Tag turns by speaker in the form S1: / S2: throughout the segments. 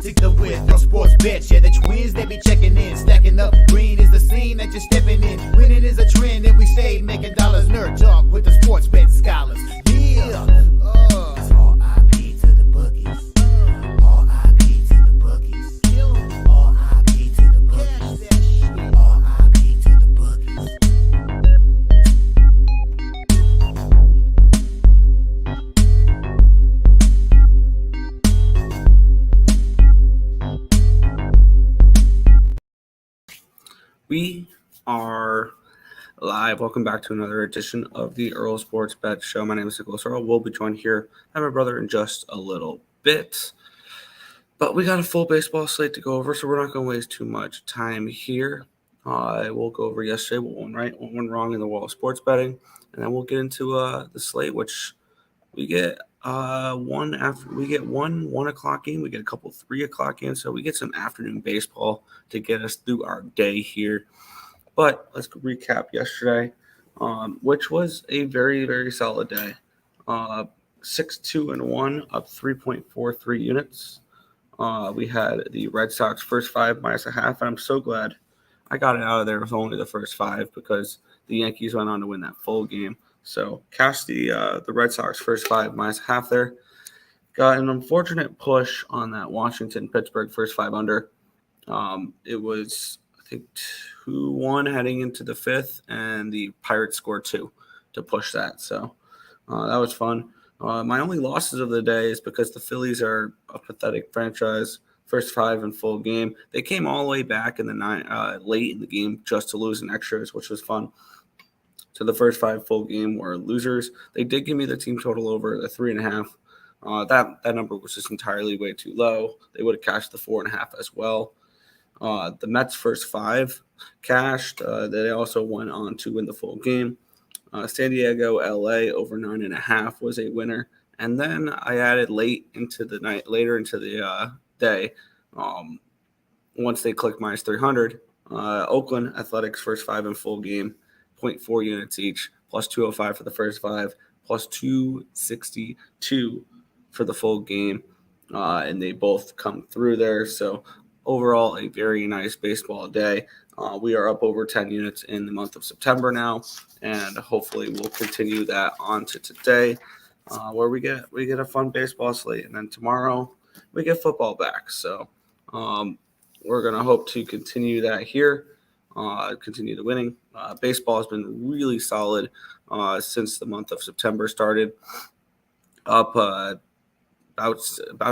S1: particular with on sports bets. Yeah, the twins, they be checking in, stacking up. Green is the scene that you're stepping in. Winning is a trend, and we stay making dollars. Nerd talk with the sports bet scholars. Yeah, it's R.I.P. to the bookies. R.I.P. to the bookies. R.I.P. to the bookies. R.I.P. to the bookies.
S2: We are live. Welcome back to another edition of the Earle Sports Bet Show. My name is Nicholas Earle. We'll be joined here by my brother in just a little bit. But we got a full baseball slate to go over, so we're not going to waste too much time here. We'll go over yesterday, what went right, what went wrong in the world of sports betting, and then we'll get into the slate, which we get one 1 o'clock game. We get a couple 3 o'clock games, so we get some afternoon baseball to get us through our day here. But let's recap yesterday, which was a very, very solid day. 6-2-1, up 3.43 units. We had the Red Sox first 5 minus a half, and I'm so glad I got it out of there with only the first 5 because the Yankees went on to win that full game. So cast the Red Sox first 5 minus half there. Got an unfortunate push on that Washington-Pittsburgh first 5 under. It was, I think, 2-1 heading into the 5th, and the Pirates scored 2 to push that. So that was fun. My only losses of the day is because the Phillies are a pathetic franchise. First 5 in full game. They came all the way back in the late in the game just to lose in extras, which was fun. So the first 5 full game were losers. They did give me the team total over the 3.5. That number was just entirely way too low. They would have cashed the 4.5 as well. The Mets first 5 cashed. They also went on to win the full game. San Diego, LA over 9.5 was a winner. And then I added later into the day, once they clicked minus 300, Oakland Athletics first 5 in full game. 0.4 units each, plus 205 for the first 5, plus 262 for the full game. And they both come through there. So overall, a very nice baseball day. We are up over 10 units in the month of September now, and hopefully we'll continue that on to today, where we get a fun baseball slate. And then tomorrow we get football back. So we're going to hope to continue that here. Continue the winning. Baseball has been really solid since the month of September started. Up about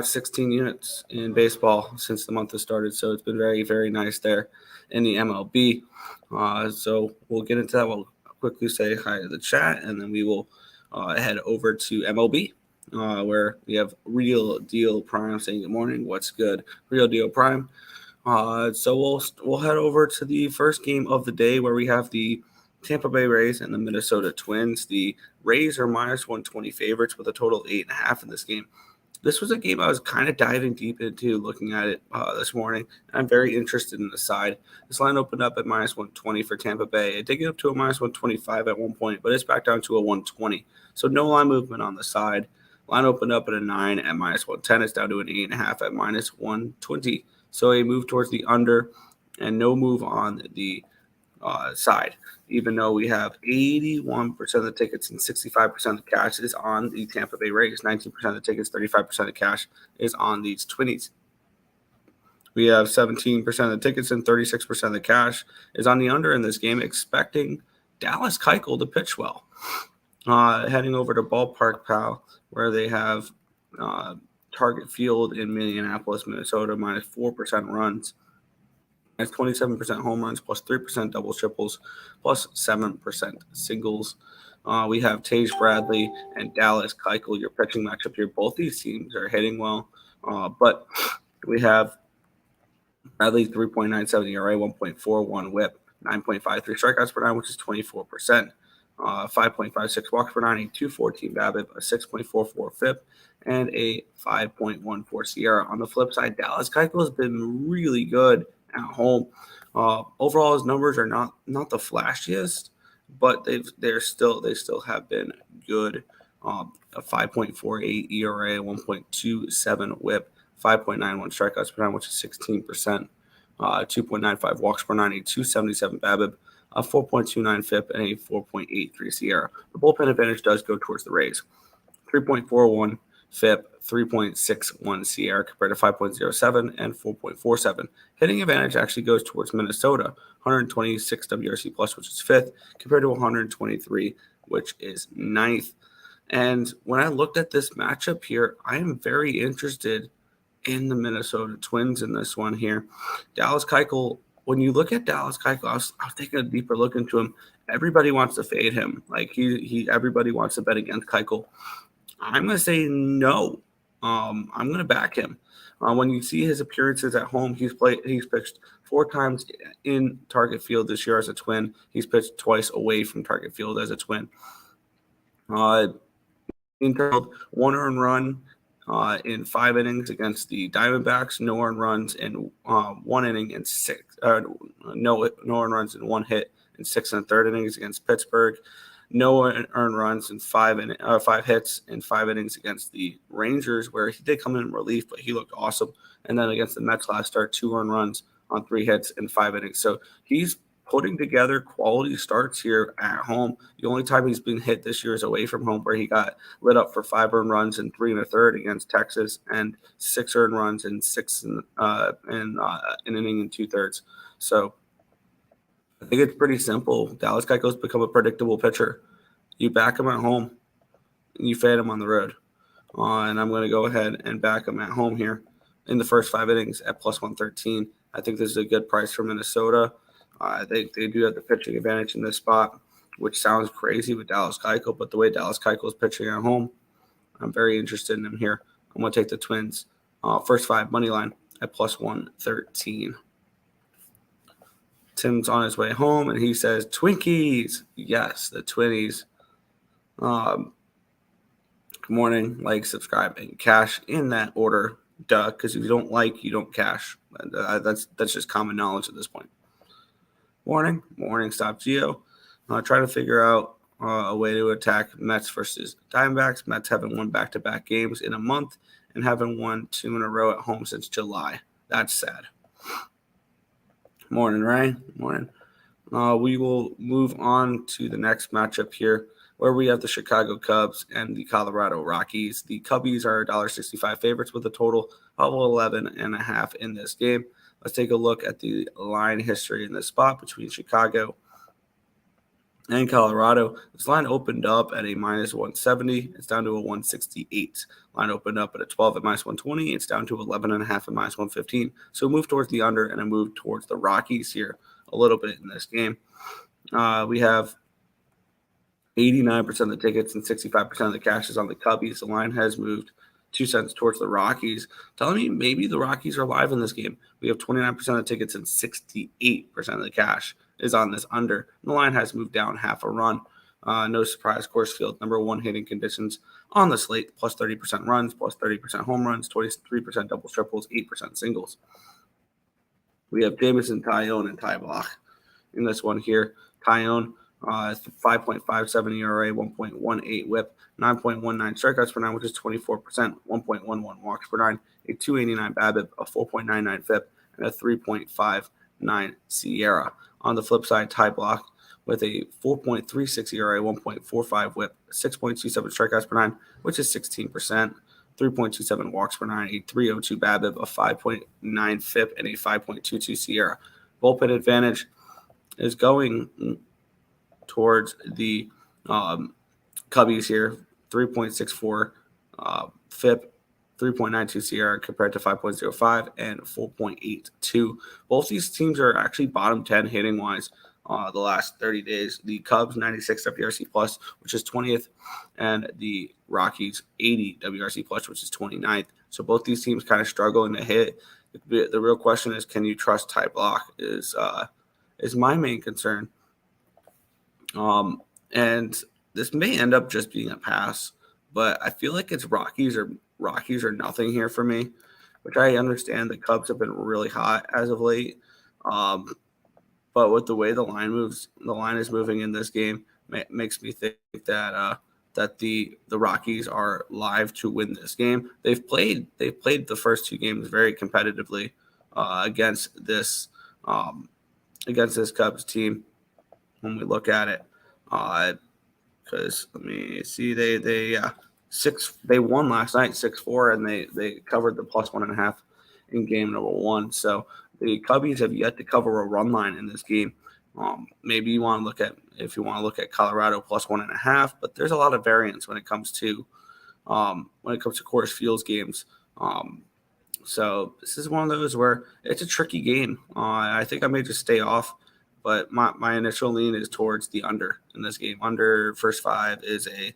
S2: 16 units in baseball since the month has started. So it's been very, very nice there in the MLB. So we'll get into that. We'll quickly say hi to the chat, and then we will head over to MLB, where we have Real Deal Prime saying good morning. What's good? Real Deal Prime. So we'll head over to the first game of the day, where we have the Tampa Bay Rays and the Minnesota Twins. The Rays are minus 120 favorites with a total of 8.5 in this game. This was a game I was kind of diving deep into, looking at it this morning. I'm very interested in the side. This line opened up at minus 120 for Tampa Bay. It did get up to a minus 125 at one point, but it's back down to a 120. So no line movement on the side. Line opened up at a 9 at minus 110. It's down to an 8.5 at minus 120. So a move towards the under and no move on the side, even though we have 81% of the tickets and 65% of the cash is on the Tampa Bay Rays. 19% of the tickets, 35% of the cash is on these Twinnies. We have 17% of the tickets and 36% of the cash is on the under in this game, expecting Dallas Keuchel to pitch well. Heading over to Ballpark Pal, where they have Target Field in Minneapolis, Minnesota, minus 4% runs. That's 27% home runs, plus 3% doubles, triples, plus 7% singles. We have Tage Bradley and Dallas Keuchel, your pitching matchup here. Both these teams are hitting well, but we have Bradley 3.97 ERA, 1.41 WHIP, 9.53 strikeouts per nine, which is 24%. 5.56 walks per nine, a 2.14 BABIP, a 6.44 FIP, and a 5.14 SIERA. On the flip side, Dallas Keuchel has been really good at home. Overall, his numbers are not the flashiest, but they still have been good. A 5.48 ERA, 1.27 WHIP, 5.91 strikeouts per nine, which is 16%, 2.95 walks per nine, a 277 BABIP, a 4.29 FIP, and a 4.83 SIERA. The bullpen advantage does go towards the Rays. 3.41 FIP, 3.61 SIERA compared to 5.07 and 4.47. Hitting advantage actually goes towards Minnesota, 126 WRC plus, which is fifth, compared to 123, which is ninth. And when I looked at this matchup here, I am very interested in the Minnesota Twins in this one here. Dallas Keuchel, when you look at Dallas Keuchel, I was taking a deeper look into him. Everybody wants to fade him. Like everybody wants to bet against Keuchel. I'm going to say no. I'm going to back him. When you see his appearances at home, he's pitched 4 times in Target Field this year as a Twin. He's pitched twice away from Target Field as a Twin. Entitled 1 earned run in 5 innings against the Diamondbacks, no earned runs in 1 inning and 6. No earned runs in 1 hit in 6 1/3 innings against Pittsburgh. No earned runs in 5 hits in 5 innings against the Rangers, where he did come in relief, but he looked awesome. And then against the Mets last start, 2 earned runs on 3 hits in 5 innings. So he's putting together quality starts here at home. The only time he's been hit this year is away from home, where he got lit up for 5 earned runs in 3 1/3 against Texas, and 6 earned runs in an inning and 2/3. So I think it's pretty simple. Dallas Keuchel's become a predictable pitcher. You back him at home, and you fade him on the road. And I'm going to go ahead and back him at home here in the first 5 innings at plus 113. I think this is a good price for Minnesota. I think they do have the pitching advantage in this spot, which sounds crazy with Dallas Keuchel, but the way Dallas Keuchel is pitching at home, I'm very interested in him here. I'm going to take the Twins first 5 money line at plus 113. Tim's on his way home, and he says, Twinkies. Yes, the Twinnies. Good morning. Like, subscribe, and cash in that order. Duh, because if you don't like, you don't cash. That's just common knowledge at this point. Morning, Stop Geo. Trying to figure out a way to attack Mets versus Diamondbacks. Mets haven't won back-to-back games in a month and haven't won 2 in a row at home since July. That's sad. Morning, Ray. Morning. We will move on to the next matchup here, where we have the Chicago Cubs and the Colorado Rockies. The Cubbies are $1.65 favorites with a total of 11.5 in this game. Let's take a look at the line history in this spot between Chicago and Colorado. This line opened up at a minus 170. It's down to a 168. Line opened up at a 12 at minus 120. It's down to 11.5 at minus 115. So move towards the under and a move towards the Rockies here a little bit in this game. We have 89% of the tickets and 65% of the cash is on the Cubbies. The line has moved 2 cents towards the Rockies, telling me maybe the Rockies are live in this game. We have 29% of the tickets and 68% of the cash is on this under. The line has moved down half a run. No surprise, Coors Field, number 1 hitting conditions on the slate, plus 30% runs, plus 30% home runs, 23% doubles, triples, 8% singles. We have Jameson, Taillon, and Ty Blach in this one here. Taillon, 5.57 ERA, 1.18 whip, 9.19 strikeouts per nine, which is 24%, 1.11 walks per nine, a 289 BABIP, a 4.99 FIP, and a 3.59 SIERA. On the flip side, Ty Blach with a 4.36 ERA, 1.45 whip, 6.27 strikeouts per nine, which is 16%, 3.27 walks per nine, a 302 BABIP, a 5.9 FIP, and a 5.22 SIERA. Bullpen advantage is going towards the Cubbies here, 3.64 FIP, 3.92 SIERA compared to 5.05 and 4.82. Both these teams are actually bottom 10 hitting wise the last 30 days. The Cubs 96 WRC plus, which is 20th, and the Rockies 80 WRC plus, which is 29th. So both these teams kind of struggling to hit. The real question is, can you trust Ty Blach? Is my main concern. And this may end up just being a pass, but I feel like it's Rockies or nothing here for me, which I understand the Cubs have been really hot as of late. But with the way the line is moving in this game, makes me think that that the Rockies are live to win this game. They've played the first two games very competitively against this Cubs team. When we look at it, because let me see, they won last night 6-4, and they covered the +1.5 in game number 1. So the Cubbies have yet to cover a run line in this game. Maybe you want to look at Colorado +1.5, but there's a lot of variance when it comes to Coors Field's games. So this is one of those where it's a tricky game. I think I may just stay off, but my initial lean is towards the under in this game. Under first 5 is a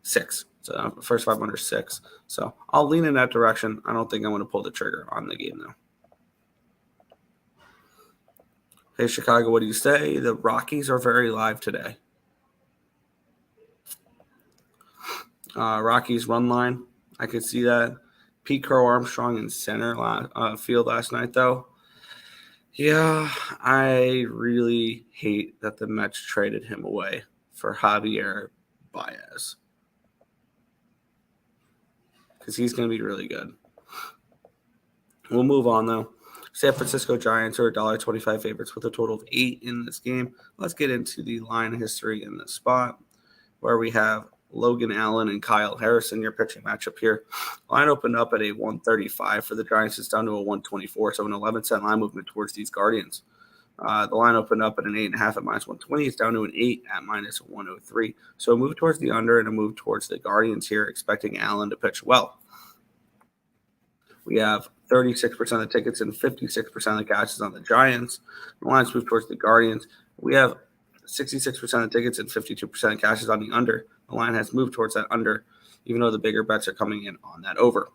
S2: 6. So first 5 under 6. So I'll lean in that direction. I don't think I'm going to pull the trigger on the game though. Hey, Chicago, what do you say? The Rockies are very live today. Rockies run line. I could see that. Pete Crow Armstrong in center field last night, though. Yeah, I really hate that the Mets traded him away for Javier Baez, because he's going to be really good. We'll move on, though. San Francisco Giants are $1.25 favorites with a total of 8 in this game. Let's get into the line history in this spot, where we have Logan Allen and Kyle Harrison, your pitching matchup here. Line opened up at a 135 for the Giants. It's down to a 124, so an 11-cent line movement towards these Guardians. The line opened up at an 8.5 at -120. It's down to an 8 at -103. So a move towards the under and a move towards the Guardians here, expecting Allen to pitch well. We have 36% of the tickets and 56% of the cashes on the Giants. The lines move towards the Guardians. We have 66% of the tickets and 52% of cashes on the under. The line has moved towards that under, even though the bigger bets are coming in on that over.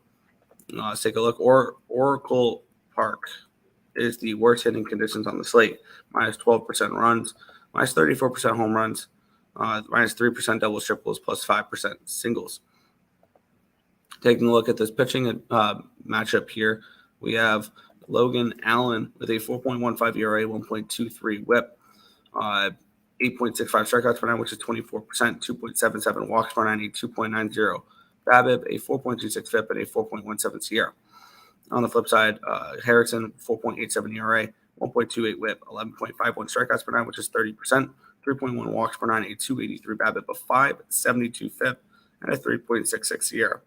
S2: Let's take a look. Oracle Park is the worst hitting conditions on the slate. -12% runs, -34% home runs, -3% doubles, triples, +5% singles. Taking a look at this pitching matchup here, we have Logan Allen with a 4.15 ERA, 1.23 WHIP, 8.65 strikeouts per 9, which is 24%, 2.77 walks per 9, 2.90 BABIP, a 4.26 FIP, and a 4.17 SIERA. On the flip side, Harrison, 4.87 ERA, 1.28 WHIP, 11.51 strikeouts per 9, which is 30%, 3.1 walks per 9, a 2.83 BABIP, a 5.72 FIP, and a 3.66 SIERA.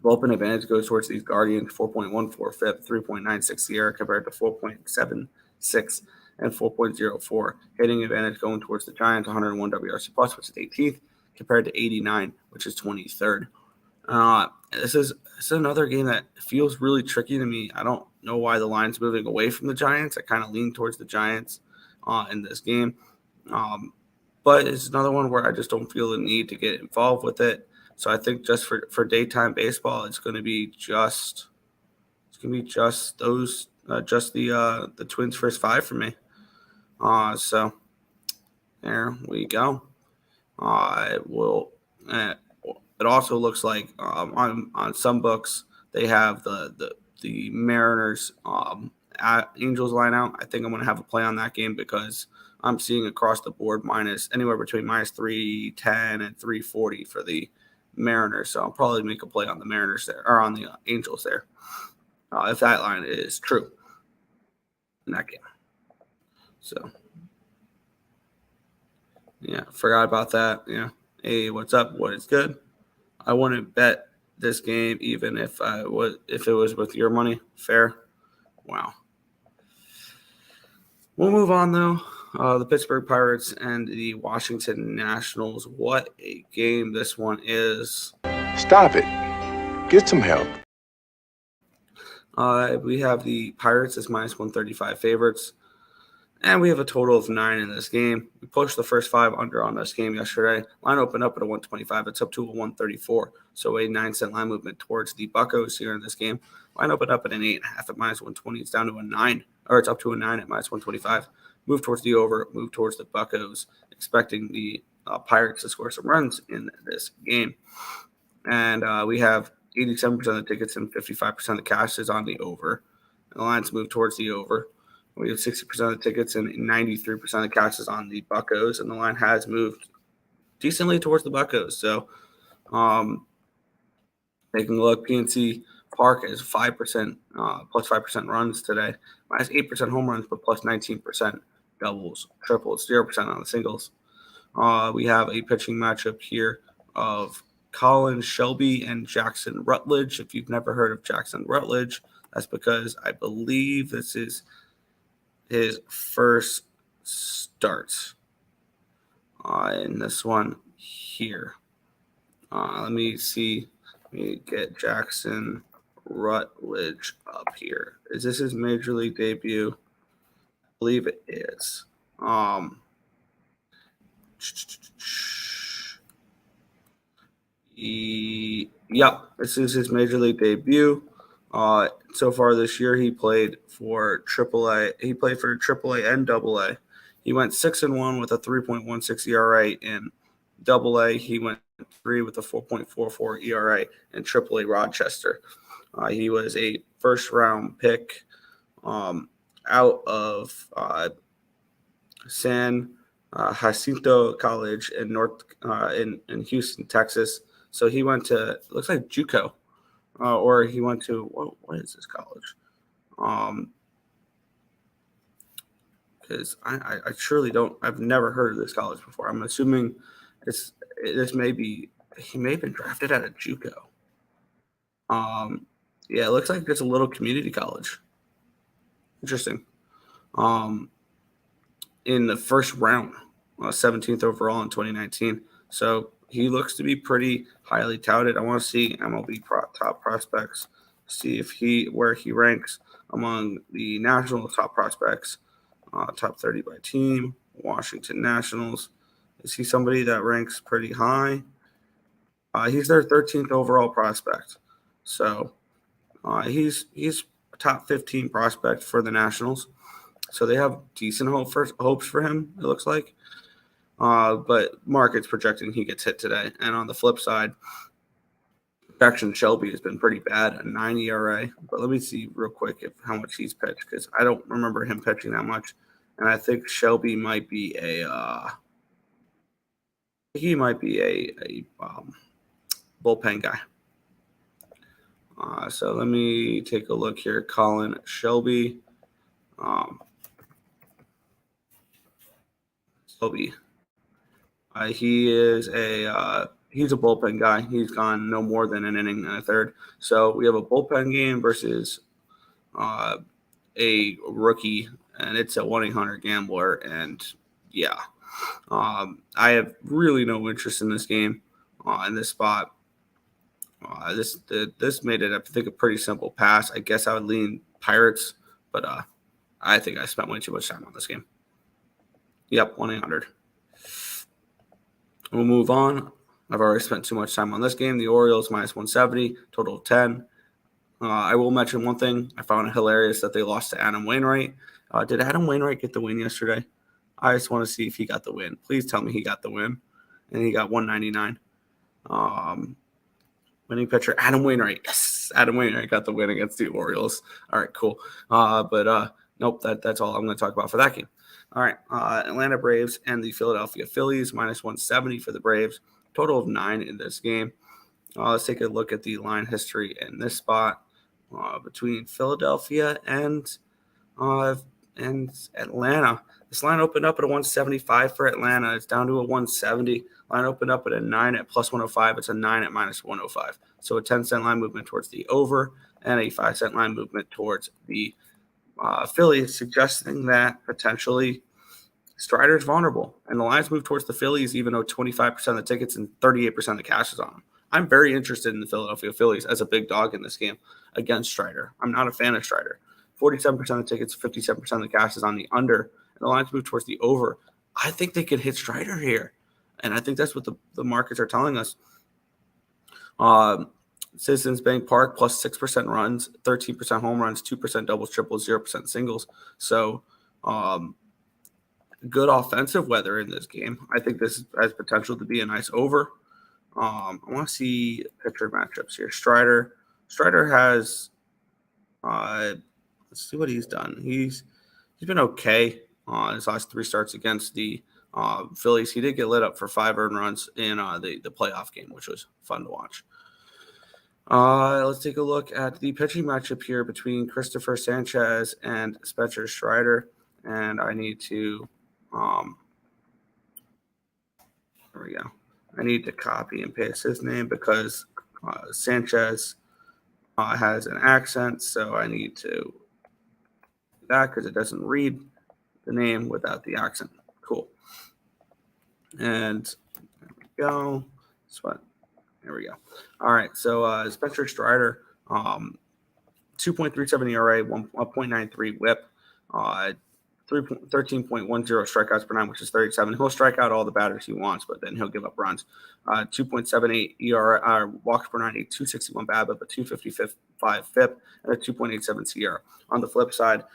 S2: Bullpen advantage goes towards these Guardians, 4.14 FIP, 3.96 SIERA compared to 4.76 and 4.04. Hitting advantage going towards the Giants, 101 WRC plus, which is 18th, compared to 89, which is 23rd. This is another game that feels really tricky to me. I don't know why the line's moving away from the Giants. I kind of lean towards the Giants in this game. But it's another one where I just don't feel the need to get involved with it. So I think just for daytime baseball, it's going to be just the Twins first 5 for me. So there we go. It also looks like on some books they have the Mariners Angels line out. I think I'm going to have a play on that game because I'm seeing across the board anywhere between -310 and 340 for the Mariners. So I'll probably make a play on the Mariners there, or on the Angels there, if that line is true in that game. So yeah, forgot about that. Yeah. Hey, what's up? What is good? I wouldn't bet this game even if it was with your money. Fair. Wow. We'll move on though. The Pittsburgh Pirates and the Washington Nationals. What a game this one is.
S3: Stop it. Get some help.
S2: We have the Pirates as -135 favorites. And we have a total of 9 in this game. We pushed the first 5 under on this game yesterday. Line opened up at a 125. It's up to a 134. So a 9-cent line movement towards the Buccos here in this game. Line opened up at an 8.5 at -120. It's down to a 9, or it's up to a 9 at -125. Move towards the over, move towards the Buccos, expecting the Pirates to score some runs in this game. And we have 87% of the tickets and 55% of the cash is on the over. The lines move towards the over. We have 60% of the tickets and 93% of the cash is on the Buccos, and the line has moved decently towards the Buccos. So taking a look, PNC Park is 5%, plus 5% runs today, minus 8% home runs, but plus 19% doubles, triples, 0% on the singles. We have a pitching matchup here of Colin Shelby and Jackson Rutledge. If you've never heard of Jackson Rutledge, that's because I believe this is his first start in this one here. Let me see. Let me get Jackson Rutledge up here. Is this his major league debut? I believe it is. Yep, this is his major league debut. So far this year, he played for AAA. He played for AAA and AA. He went 6-1 with a 3.16 ERA in AA. He went 3 with a 4.44 ERA in AAA Rochester. He was a first-round pick out of San Jacinto College in in Houston, Texas. So he went to, looks like JUCO, or he went to, what is this college? Because I surely don't, I've never heard of this college before. I'm assuming he may have been drafted at a JUCO. Yeah, it looks like it's a little community college. Interesting. In the first round, 17th overall in 2019. So he looks to be pretty highly touted. I want to see MLB top prospects, see where he ranks among the national top prospects, top 30 by team, Washington Nationals. Is he somebody that ranks pretty high? He's their 13th overall prospect. So he's a top 15 prospect for the Nationals. So they have decent hopes for him, it looks like. But market's projecting he gets hit today. And on the flip side, Jackson Shelby has been pretty bad, a 9 ERA. But let me see real quick how much he's pitched, because I don't remember him pitching that much. And I think Shelby might be a bullpen guy. So let me take a look here. Colin Shelby. Shelby. He's a bullpen guy. He's gone no more than an inning and a third. So we have a bullpen game versus a rookie, and it's a 1-800 gambler. And yeah, I have really no interest in this game, in this spot. This made it, I think, a pretty simple pass. I guess I would lean Pirates, but I think I spent way too much time on this game. Yep, 1-800. We'll move on. I've already spent too much time on this game. The Orioles minus 170, total of 10. I will mention one thing. I found it hilarious that they lost to Adam Wainwright. Did Adam Wainwright get the win yesterday? I just want to see if he got the win. Please tell me he got the win. And he got 199. Winning pitcher, Adam Wainwright. Yes, Adam Wainwright got the win against the Orioles. All right, cool. But nope, that's all I'm going to talk about for that game. All right, Atlanta Braves and the Philadelphia Phillies, minus 170 for the Braves. Total of 9 in this game. Let's take a look at the line history in this spot between Philadelphia and Atlanta. This line opened up at a 175 for Atlanta. It's down to a 170. Line opened up at a 9 at plus 105. It's a 9 at minus 105. So a 10-cent line movement towards the over and a 5-cent line movement towards the Phillies, suggesting that potentially Strider's vulnerable. And the lines move towards the Phillies, even though 25% of the tickets and 38% of the cash is on them. I'm very interested in the Philadelphia Phillies as a big dog in this game against Strider. I'm not a fan of Strider. 47% of the tickets, 57% of the cash is on the under, and the lines move towards the over. I think they could hit Strider here, and I think that's what the markets are telling us. Citizens Bank Park plus 6% runs, 13% home runs, 2% doubles, triples, 0% singles. So good offensive weather in this game. I think this has potential to be a nice over. I want to see pitcher matchups here. Strider has let's see what he's done. He's been okay his last 3 starts against the Phillies, he did get lit up for 5 earned runs in the playoff game, which was fun to watch. Let's take a look at the pitching matchup here between Christopher Sanchez and Spencer Strider. And I need to, there we go. I need to copy and paste his name because Sanchez has an accent. So I need to do that because it doesn't read the name without the accent. Cool. And there we go. There we go. All right. So Spencer Strider, 2.37 ERA, 1.93 WHIP, 13.10 strikeouts per nine, which is 37. He'll strike out all the batters he wants, but then he'll give up runs. 2.78 ERA, walks per nine, a 261 BABIP, a 255 FIP, and a 2.87 SIERA. On the flip side,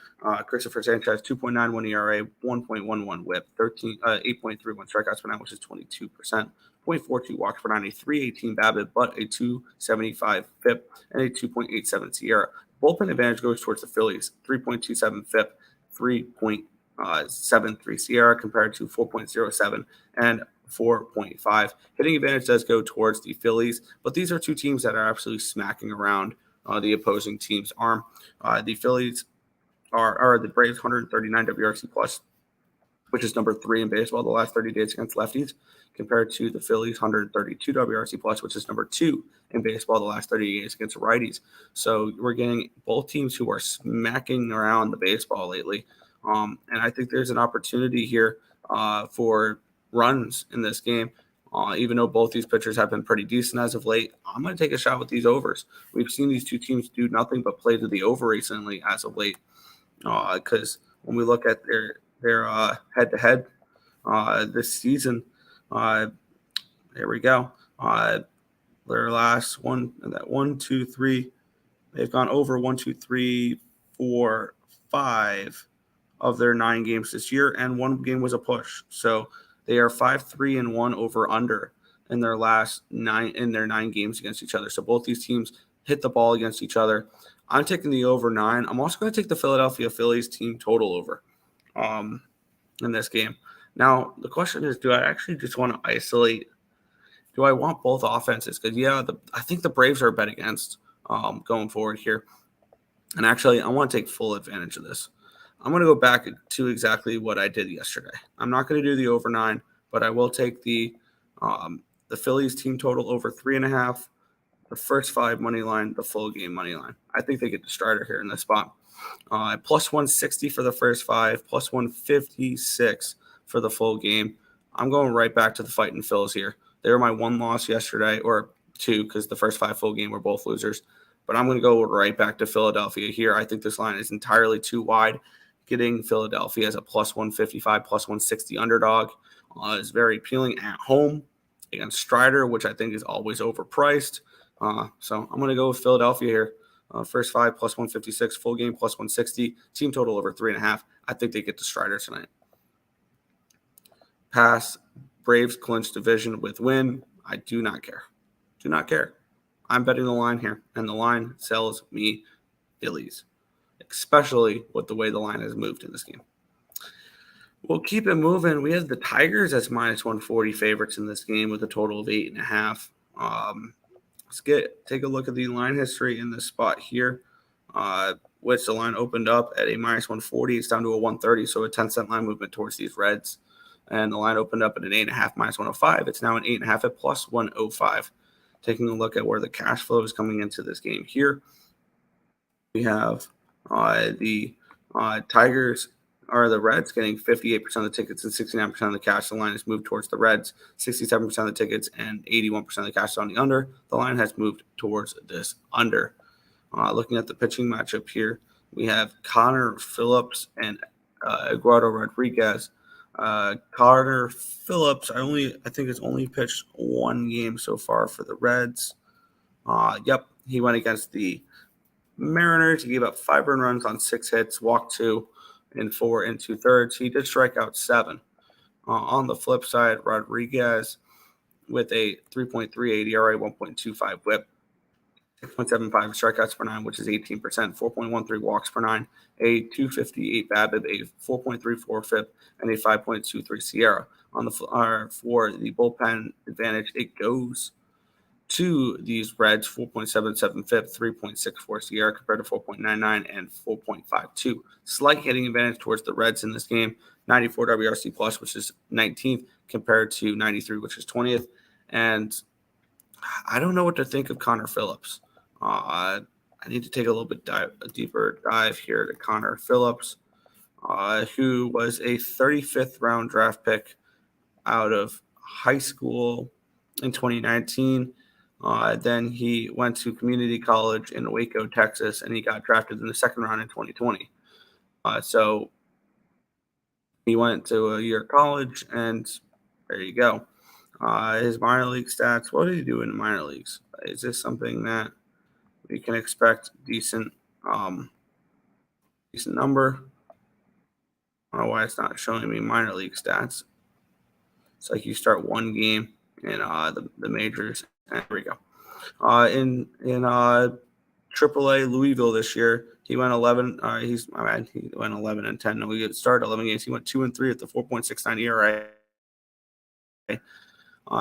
S2: Christopher Sanchez, 2.91 ERA, 1.11 WHIP, 8.31 strikeouts per nine, which is 22%. 0.42 walks per nine, a 318 BABIP, but a 275 FIP, and a 2.87 SIERA. Bullpen advantage goes towards the Phillies, 3.27 FIP, 3.73 SIERA compared to 4.07 and 4.5. Hitting advantage does go towards the Phillies, but these are two teams that are absolutely smacking around the opposing team's arm. The Phillies are the Braves 139 WRC plus, which is number 3 in baseball the last 30 days against lefties, compared to the Phillies 132 WRC plus, which is number 2 in baseball the last 30 days against righties. So we're getting both teams who are smacking around the baseball lately. And I think there's an opportunity here for runs in this game. Even though both these pitchers have been pretty decent as of late, I'm going to take a shot with these overs. We've seen these two teams do nothing but play to the over recently as of late. Because when we look at their head-to-head this season, there we go. Their last one, that 1, 2, 3, they've gone over 1, 2, 3, 4, 5 of their 9 games this year, and 1 game was a push. So they are 5-3-1 over under in their last 9 games against each other. So both these teams hit the ball against each other. I'm taking the over 9. I'm also going to take the Philadelphia Phillies team total over in this game. Now, the question is, do I actually just want to isolate? Do I want both offenses? Because, I think the Braves are a bet against going forward here. And actually, I want to take full advantage of this. I'm going to go back to exactly what I did yesterday. I'm not going to do the over 9, but I will take the Phillies team total over 3.5, the first 5 money line, the full game money line. I think they get the Strider here in this spot. Plus 160 for the first 5, plus 156 for the full game. I'm going right back to the fighting Phils here. They were my 1 loss yesterday, or 2, because the first 5 full game were both losers. But I'm going to go right back to Philadelphia here. I think this line is entirely too wide. Getting Philadelphia as a plus 155, plus 160 underdog is very appealing at home against Strider, which I think is always overpriced. So I'm going to go with Philadelphia here. First 5 plus 156, full game plus 160, team total over 3.5. I think they get the Strider tonight. Pass. Braves clinch division with win. I do not care. Do not care. I'm betting the line here, and the line sells me Phillies, especially with the way the line has moved in this game. We'll keep it moving. We have the Tigers as minus 140 favorites in this game with a total of 8.5. Let's take a look at the line history in this spot here, which the line opened up at a minus 140. It's down to a 130, so a 10-cent line movement towards these Reds. And the line opened up at an 8.5 minus 105. It's now an 8.5 at plus 105. Taking a look at where the cash flow is coming into this game here, we have the Tigers or the Reds getting 58% of the tickets and 69% of the cash. The line has moved towards the Reds, 67% of the tickets and 81% of the cash is on the under. The line has moved towards this under. Looking at the pitching matchup here, we have Connor Phillips and Eduardo Rodriguez. Carter Phillips, I think has only pitched 1 game so far for the Reds. He went against the Mariners. He gave up 5 earned runs on 6 hits, walked 2 in 4 2/3. He did strike out 7. On the flip side, Rodriguez with a 3.38 ERA, 1.25 WHIP, 6.75 strikeouts per nine, which is 18%, 4.13 walks per nine, a 258 BABIP, a 4.34 FIP, and a 5.23 SIERA. On the for the bullpen advantage, it goes to these Reds, 4.77 FIP, 3.64 SIERA compared to 4.99 and 4.52. Slight hitting advantage towards the Reds in this game, 94 WRC plus, which is 19th, compared to 93, which is 20th. And I don't know what to think of Connor Phillips. I need to take a little bit deeper dive here to Connor Phillips, who was a 35th round draft pick out of high school in 2019. Then he went to community college in Waco, Texas, and he got drafted in the second round in 2020. So he went to a year of college, and there you go. His minor league stats, what did he do in the minor leagues? Is this something that we can expect decent number? I don't know why it's not showing me minor league stats. It's like you start one game in the majors, and there we go. In AAA Louisville this year, he went 11. He went 11-10. No, he started 11 games. He went 2-3 at the 4.69 ERA.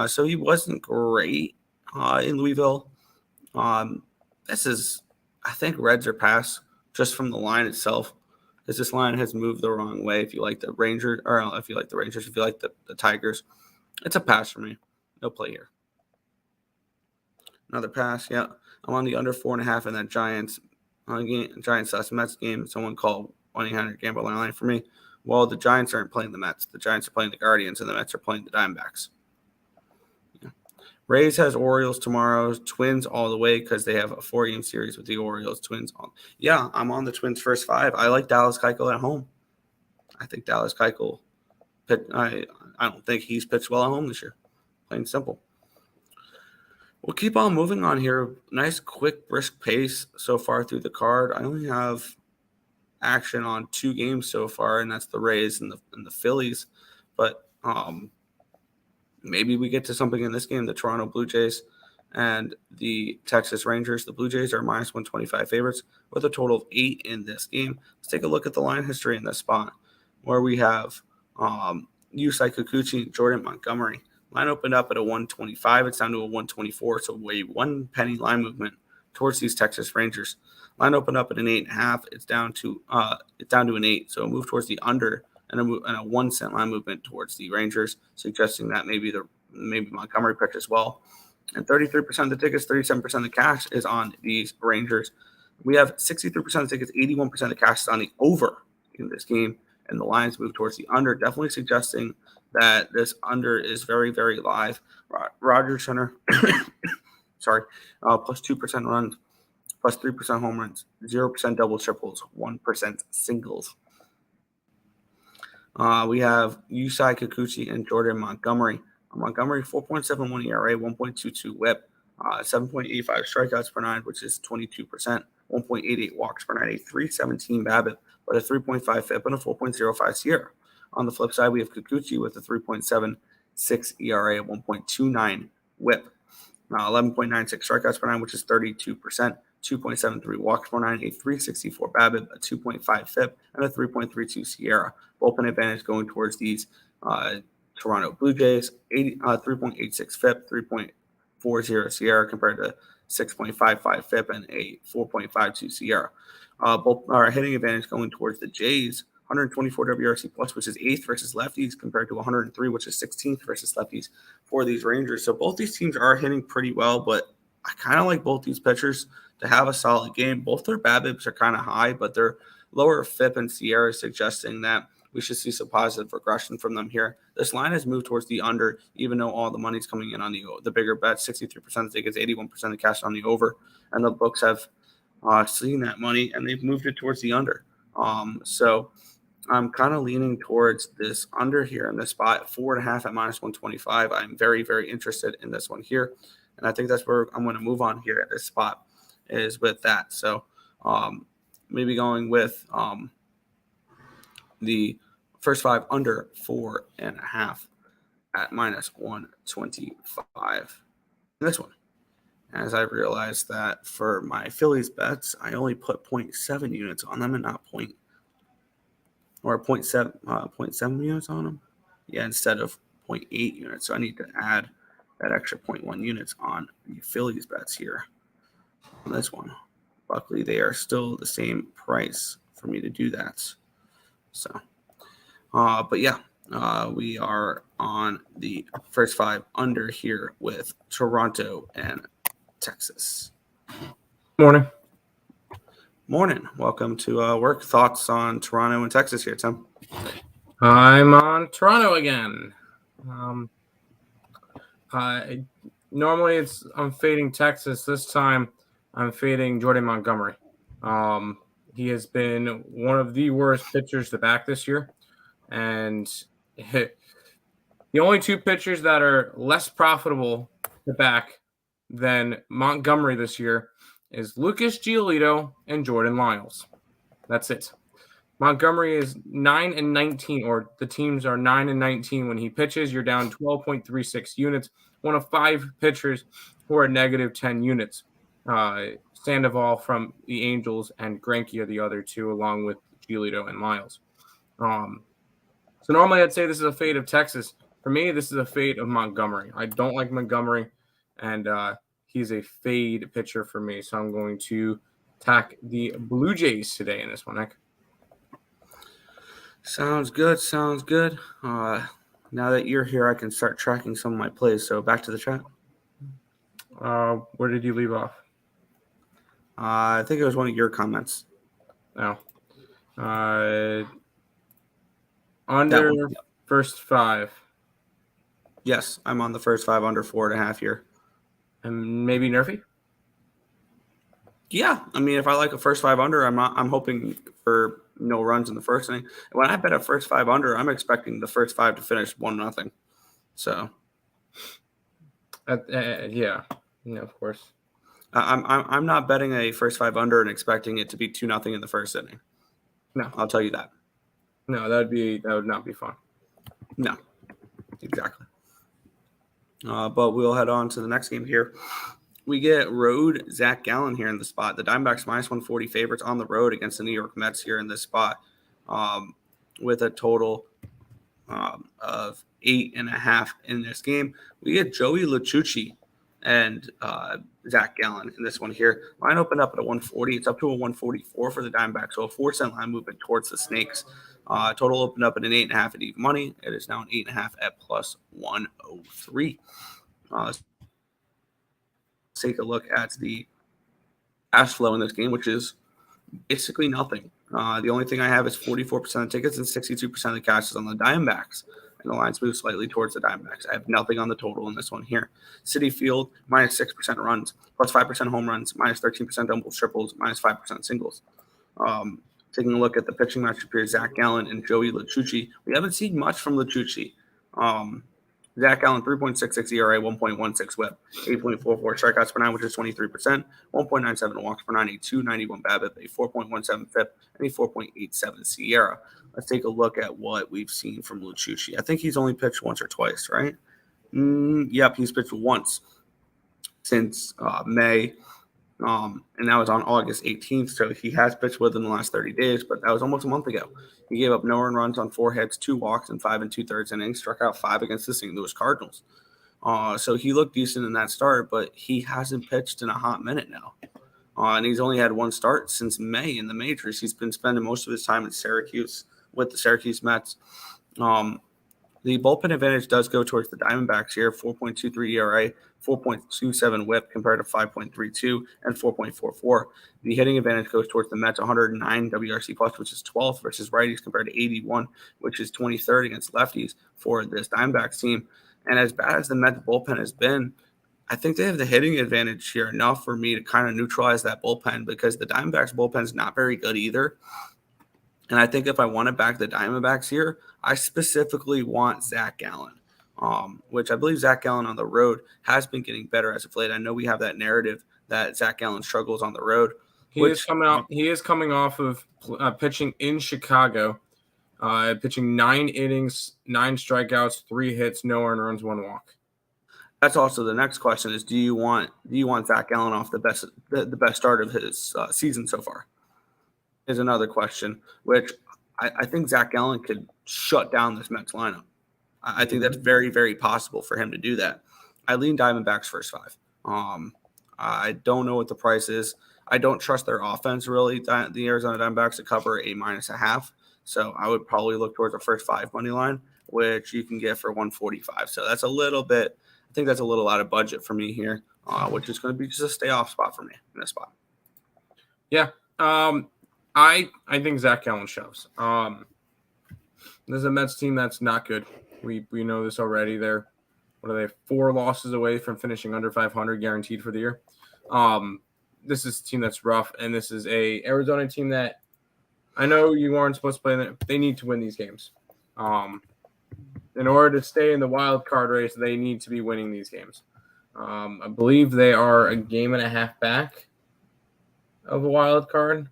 S2: So he wasn't great in Louisville. This is, I think, Reds are pass just from the line itself, because this line has moved the wrong way. If you like the Rangers, if you like the Tigers, it's a pass for me. No play here. Another pass. Yeah, I'm on the under 4.5 in that Giants Mets game. Someone called 1-800-GAMBLE line for me. Well, the Giants aren't playing the Mets. The Giants are playing the Guardians, and the Mets are playing the Diamondbacks. Rays has Orioles tomorrow. Twins all the way because they have a 4-game series with the Orioles. Twins all. Yeah, I'm on the Twins first 5. I like Dallas Keuchel at home. I think Dallas Keuchel. I don't think he's pitched well at home this year. Plain simple. We'll keep on moving on here. Nice, quick, brisk pace so far through the card. I only have action on 2 games so far, and that's the Rays and the Phillies. But maybe we get to something in this game. The Toronto Blue Jays and the Texas Rangers. The Blue Jays are minus 125 favorites with a total of 8 in this game. Let's take a look at the line history in this spot, where we have Yusei Kikuchi and Jordan Montgomery. Line opened up at a 125. It's down to a 124, so a 1 penny line movement towards these Texas Rangers. Line opened up at an 8.5. It's down to an 8, so a move towards the under and a 1 cent line movement towards the Rangers, suggesting that maybe Montgomery picked as well. And 33% of the tickets, 37% of the cash is on these Rangers. We have 63% of the tickets, 81% of the cash is on the over in this game, and the lines move towards the under, definitely suggesting that this under is very, very live. Rogers Center, plus 2% runs, plus 3% home runs, 0% doubles, triples, 1% singles. We have Yusei Kikuchi and Jordan Montgomery. Montgomery, 4.71 ERA, 1.22 WHIP, 7.85 strikeouts per 9, which is 22%, 1.88 walks per 9, a 3.17 BABIP, but a 3.5 FIP and a 4.05 SIERA. On the flip side, we have Kikuchi with a 3.76 ERA, 1.29 WHIP, 11.96 strikeouts per 9, which is 32%, 2.73 walks per 9, a 3.64 BABIP, a 2.5 FIP, and a 3.32 SIERA. Bullpen advantage going towards these Toronto Blue Jays, 3.86 FIP, 3.40 SIERA compared to 6.55 FIP and a 4.52 SIERA. Both are hitting advantage going towards the Jays, 124 WRC plus, which is 8th versus lefties, compared to 103, which is 16th versus lefties for these Rangers. So both these teams are hitting pretty well, but I kind of like both these pitchers to have a solid game. Both their BABIPs are kind of high, but they're lower FIP and SIERA, suggesting that we should see some positive regression from them here. This line has moved towards the under, even though all the money's coming in on the bigger bets. 63% of tickets, 81% of cash on the over, and the books have seen that money, and they've moved it towards the under. So I'm kind of leaning towards this under here in this spot, 4.5 at minus 125. I'm very, very interested in this one here, and I think that's where I'm going to move on here at this spot is with that. So maybe going with the first 5 under 4.5 at minus 125. This one. as I realized that for my Phillies bets, I only put 0.7 units on them and not 0.7 units on them. Yeah, instead of 0.8 units. So I need to add that extra 0.1 units on the Phillies bets here on this one. Luckily, they are still the same price for me to do that. So, but yeah, we are on the first 5 under here with Toronto and Texas.
S4: Morning.
S2: Morning. Welcome to work. Thoughts on Toronto and Texas here, Tim?
S4: I'm on Toronto again. Normally I'm fading Texas. This time I'm fading Jordan Montgomery. He has been one of the worst pitchers to back this year. And the only 2 pitchers that are less profitable to back than Montgomery this year is Lucas Giolito and Jordan Lyles. That's it. Montgomery is 9-19, or the teams are 9-19 when he pitches. You're down 12.36 units. One of 5 pitchers who are negative 10 units. Sandoval from the Angels and Greinke are the other 2, along with Giolito and Lyles. So normally I'd say this is a fade of Texas. For me, this is a fade of Montgomery. I don't like Montgomery, and he's a fade pitcher for me. So I'm going to attack the Blue Jays today in this one, Nick.
S2: Sounds good. Now that you're here, I can start tracking some of my plays. So back to the chat.
S4: Where did you leave off?
S2: I think it was one of your comments.
S4: No. Under first 5.
S2: Yes, I'm on the first 5 under 4.5 here.
S4: And maybe Nerfy?
S2: Yeah, I mean, if I like a first 5 under, I'm hoping for no runs in the first inning. When I bet a first 5 under, I'm expecting the first 5 to finish 1-0. So,
S4: yeah, of course.
S2: I'm not betting a first 5 under and expecting it to be 2-0 in the first inning.
S4: No,
S2: I'll tell you that.
S4: No, that would not be fun.
S2: No, exactly. But we'll head on to the next game here. We get road Zach Gallen here in the spot. The Diamondbacks -140 favorites on the road against the New York Mets here in this spot, with a total of 8.5 in this game. We get Joey LaChucci and Zach Gallen in this one here. Line opened up at a 140. It's up to a 144 for the Diamondbacks, so a 4-cent line movement towards the Snakes. Total opened up at an 8.5 at even money. It is now an 8.5 at +103. Let's take a look at the cash flow in this game, which is basically nothing. The only thing I have is 44% of tickets and 62% of the cash is on the Diamondbacks. And the lines move slightly towards the Diamondbacks. I have nothing on the total in this one here. City Field, -6% runs, +5% home runs, -13% doubles, triples, -5% singles. Taking a look at the pitching matchup here, Zach Gallen and Joey LaChucci. We haven't seen much from LaChucci. Zach Gallen, 3.66 ERA, 1.16 whip, 8.44 strikeouts per 9, which is 23%, 1.97 walks per 9, a 2.91 BABIP, a 4.17 FIP, and a 4.87 SIERA. Let's take a look at what we've seen from LaChucci. I think he's only pitched once or twice, right? Yep, he's pitched once since May. And that was on August 18th, so he has pitched within the last 30 days, but that was almost a month ago. He gave up no earned runs on 4 hits, 2 walks, and 5 2/3 innings, struck out 5 against the St. Louis Cardinals. So he looked decent in that start, but he hasn't pitched in a hot minute now. And he's only had 1 start since May in the majors. He's been spending most of his time in Syracuse with the Syracuse Mets. The bullpen advantage does go towards the Diamondbacks here, 4.23 ERA, 4.27 whip compared to 5.32 and 4.44. The hitting advantage goes towards the Mets, 109 WRC plus, which is 12th versus righties compared to 81, which is 23rd against lefties for this Diamondbacks team. And as bad as the Mets bullpen has been, I think they have the hitting advantage here enough for me to kind of neutralize that bullpen because the Diamondbacks bullpen is not very good either. And I think if I want to back the Diamondbacks here, I specifically want Zach Gallen, which I believe Zach Gallen on the road has been getting better as of late. I know we have that narrative that Zach Gallen struggles on the road.
S4: He is coming off of pitching in Chicago, pitching 9 innings, 9 strikeouts, 3 hits, no earned runs, 1 walk.
S2: that's also the next question: is do you want Zach Gallen off the best start of his season so far? Is another question, which I think Zach Gallen could shut down this Mets lineup. I think that's very, very possible for him to do that. I lean Diamondbacks first 5. I don't know what the price is. I don't trust their offense really. The Arizona Diamondbacks to cover a -0.5. So I would probably look towards the first 5 money line, which you can get for 145. So that's a little bit. I think that's a little out of budget for me here, which is going to be just a stay off spot for me in this spot.
S4: Yeah. I think Zach Gallen shows. There's a Mets team that's not good. We know this already. They're 4 losses away from finishing under 500 guaranteed for the year. This is a team that's rough, and this is a Arizona team that I know you aren't supposed to play them. They need to win these games. In order to stay in the wild card race, they need to be winning these games. I believe they are a game and a half back of a wild card.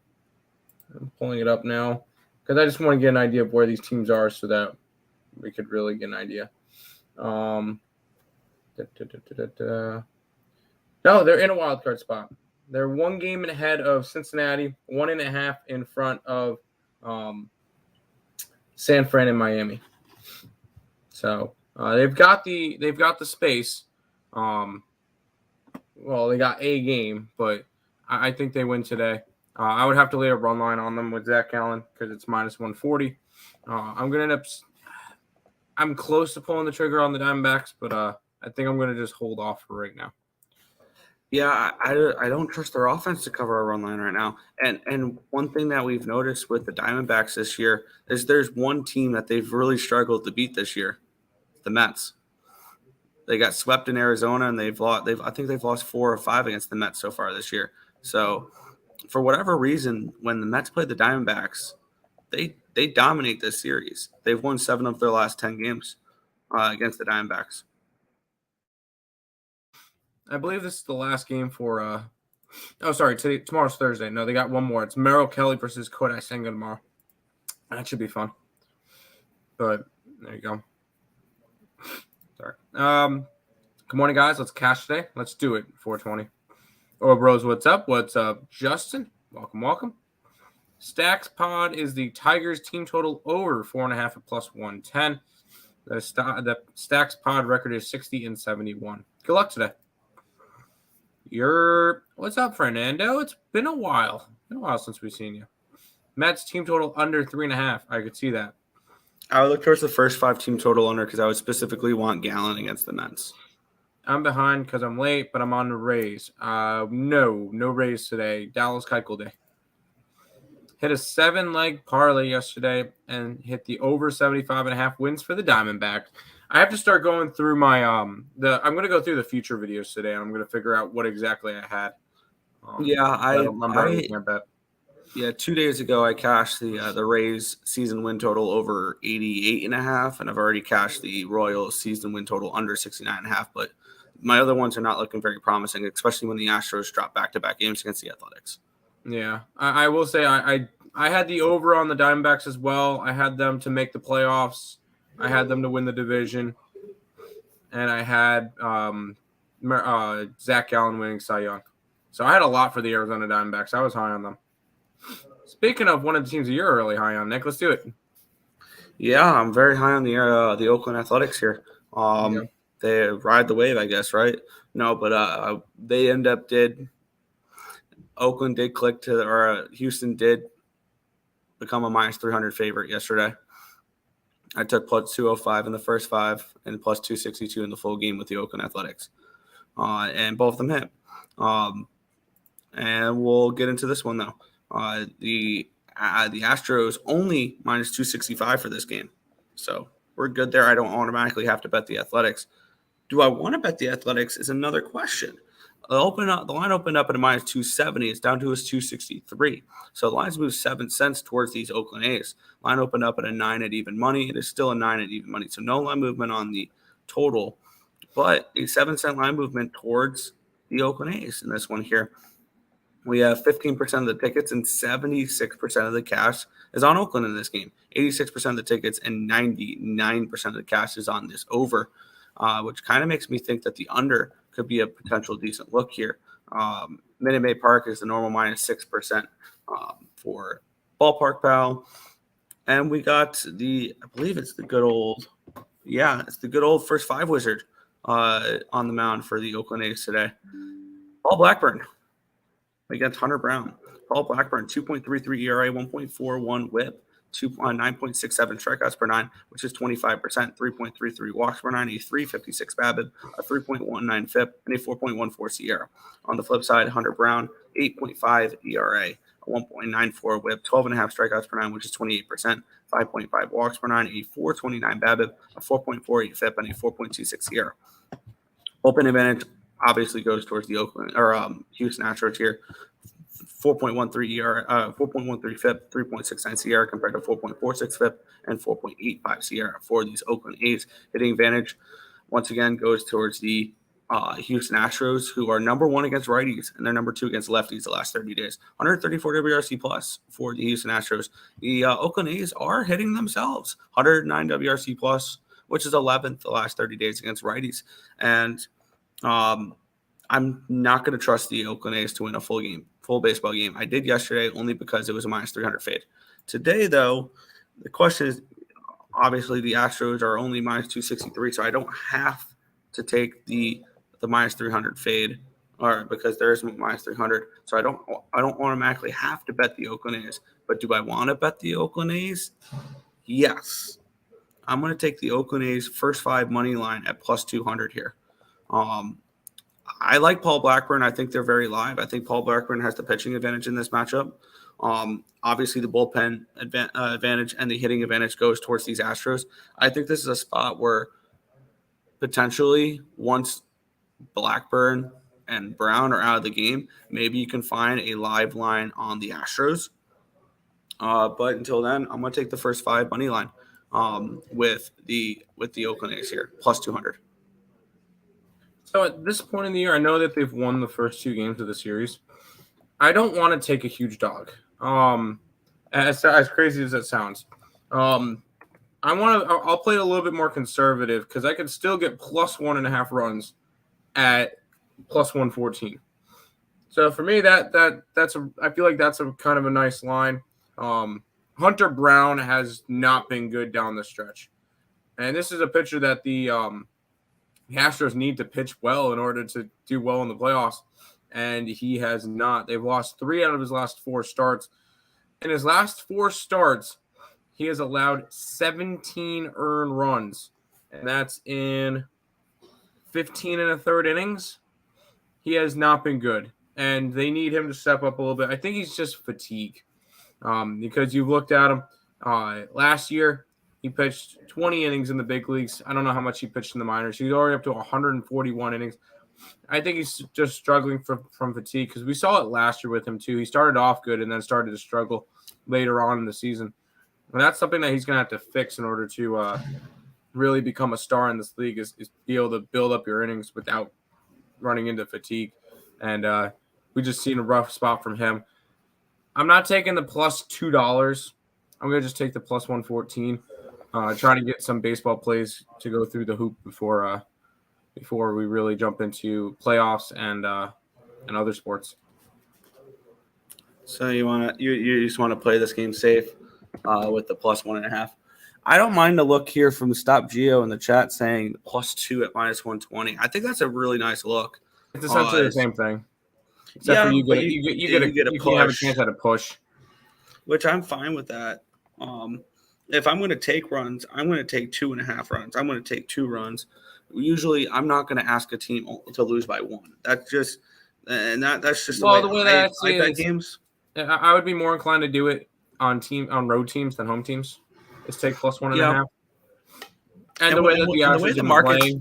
S4: I'm pulling it up now because I just want to get an idea of where these teams are so that we could really get an idea. No, they're in a wild card spot. They're 1 game ahead of Cincinnati, 1.5 in front of San Fran and Miami. So they've got the space. Well, they got a game, but I think they win today. I would have to lay a run line on them with Zach Gallen because it's -140. I'm close to pulling the trigger on the Diamondbacks, but I think I'm going to just hold off for right now.
S2: Yeah, I don't trust their offense to cover a run line right now. And one thing that we've noticed with the Diamondbacks this year is there's one team that they've really struggled to beat this year, the Mets. They got swept in Arizona, and I think they've lost 4 or 5 against the Mets so far this year. So for whatever reason, when the Mets play the Diamondbacks, they dominate this series. They've won 7 of their last 10 games against the Diamondbacks.
S4: I believe this is the last game for tomorrow's Thursday. No, they got one more. It's Merrill Kelly versus Kodai Senga tomorrow. That should be fun. But there you go. Sorry. Good morning, guys. Let's cash today. Let's do it. 420. Oh, bros, what's up? What's up, Justin? Welcome. Stacks Pod is the Tigers team total over 4.5 at +110. The Stacks Pod record is 60-71. Good luck today. What's up, Fernando? It's been a while. Since we've seen you. Mets team total under 3.5. I could see that.
S2: I would look towards the first 5 team total under because I would specifically want Gallen against the Mets.
S4: I'm behind because I'm late, but I'm on the Rays. No Rays today. Dallas Keuchel day. Hit a 7-leg parlay yesterday and hit the over 75.5 wins for the Diamondbacks. I have to start going through my I'm going to go through the future videos today, and I'm going to figure out what exactly I had. I remember that.
S2: Yeah, 2 days ago I cashed the Rays season win total over 88.5, and I've already cashed the Royals season win total under 69.5. But my other ones are not looking very promising, especially when the Astros drop back-to-back games against the Athletics.
S4: Yeah, I will say I had the over on the Diamondbacks as well. I had them to make the playoffs. I had them to win the division, and I had Zach Gallen winning Cy Young. So I had a lot for the Arizona Diamondbacks. I was high on them. Speaking of one of the teams that you're really high on, Nick, let's do it.
S2: Yeah, I'm very high on the Oakland Athletics here. They ride the wave, I guess, right? No, but they Oakland did click Houston did become a -300 favorite yesterday. I took +205 in the first 5 and +262 in the full game with the Oakland Athletics. And both of them hit. And we'll get into this one, though. The Astros only -265 for this game. So we're good there. I don't automatically have to bet the Athletics. Do I want to bet the Athletics is another question. The line opened up at a -270. It's down to a 263. So the line's moved 7 cents towards these Oakland A's. Line opened up at a 9 at even money. It is still a 9 at even money. So no line movement on the total, but a 7-cent line movement towards the Oakland A's in this one here. We have 15% of the tickets and 76% of the cash is on Oakland in this game. 86% of the tickets and 99% of the cash is on this over. which kind of makes me think that the under could be a potential decent look here. Minute Maid Park is the normal minus 6% for Ballpark Pal. And we got I believe it's the good old first five wizard on the mound for the Oakland A's today. Paul Blackburn against Hunter Brown. Paul Blackburn, 2.33 ERA, 1.41 WHIP, 9.67 strikeouts per nine, which is 25%, 3.33 walks per nine, a 3.56 BABIP, a 3.19 FIP, and a 4.14 SIERA. On the flip side, Hunter Brown, 8.5 ERA, a 1.94 WHIP, 12.5 strikeouts per nine, which is 28%, 5.5 walks per nine, a 4.29 BABIP, a 4.48 FIP, and a 4.26 SIERA. Open advantage obviously goes towards the Houston Astros here. 4.13 ERA, 4.13 FIP, 3.69 SIERA compared to 4.46 FIP and 4.85 SIERA for these Oakland A's. Hitting advantage once again goes towards the Houston Astros, who are number one against righties and they're number two against lefties the last 30 days. 134 WRC plus for the Houston Astros. The Oakland A's are hitting themselves. 109 WRC plus, which is 11th the last 30 days against righties. And I'm not going to trust the Oakland A's to win a full baseball game. I did yesterday only because it was a minus 300 fade. Today, though, the question is, obviously the Astros are only minus 263, so I don't have to take the minus 300 fade, or because there is minus 300. So I don't automatically have to bet the Oakland A's. But do I want to bet the Oakland A's? Yes. I'm going to take the Oakland A's first five money line at plus 200 here. I like Paul Blackburn. I think they're very live. I think Paul Blackburn has the pitching advantage in this matchup. Obviously, the bullpen advantage and the hitting advantage goes towards these Astros. I think this is a spot where potentially once Blackburn and Brown are out of the game, maybe you can find a live line on the Astros. But until then, I'm going to take the first five money line with the Oakland A's here, plus 200.
S4: So at this point in the year, I know that they've won the first two games of the series. I don't want to take a huge dog. As crazy as that sounds, I'll play it a little bit more conservative because I could still get plus 1.5 runs at plus 114. So for me, I feel like that's a kind of a nice line. Hunter Brown has not been good down the stretch, and this is a pitcher that the Astros need to pitch well in order to do well in the playoffs, and he has not. They've lost 3 out of his last 4 starts. In his last 4 starts, he has allowed 17 earned runs, and that's in 15 1/3 innings. He has not been good, and they need him to step up a little bit. I think he's just fatigue, because you've looked at him last year. He pitched 20 innings in the big leagues. I don't know how much he pitched in the minors. He's already up to 141 innings. I think he's just struggling from fatigue because we saw it last year with him too. He started off good and then started to struggle later on in the season. And that's something that he's going to have to fix in order to really become a star in this league is be able to build up your innings without running into fatigue. And we just seen a rough spot from him. I'm not taking the plus $2. I'm going to just take the plus 114. Trying to get some baseball plays to go through the hoop before we really jump into playoffs and other sports.
S2: So you just want to play this game safe with the plus 1.5. I don't mind the look here from Stop Geo in the chat saying plus 2 at minus 120. I think that's a really nice look.
S4: It's essentially the same thing. Except for you get a push. Have a chance at a push,
S2: which I'm fine with that. If I'm going to take runs, I'm going to take 2.5 runs. I'm going to take 2 runs. Usually, I'm not going to ask a team to lose by 1. That's just the way that I bet games.
S4: I would be more inclined to do it on road teams than home teams. Just take plus 1.5. And the way the markets,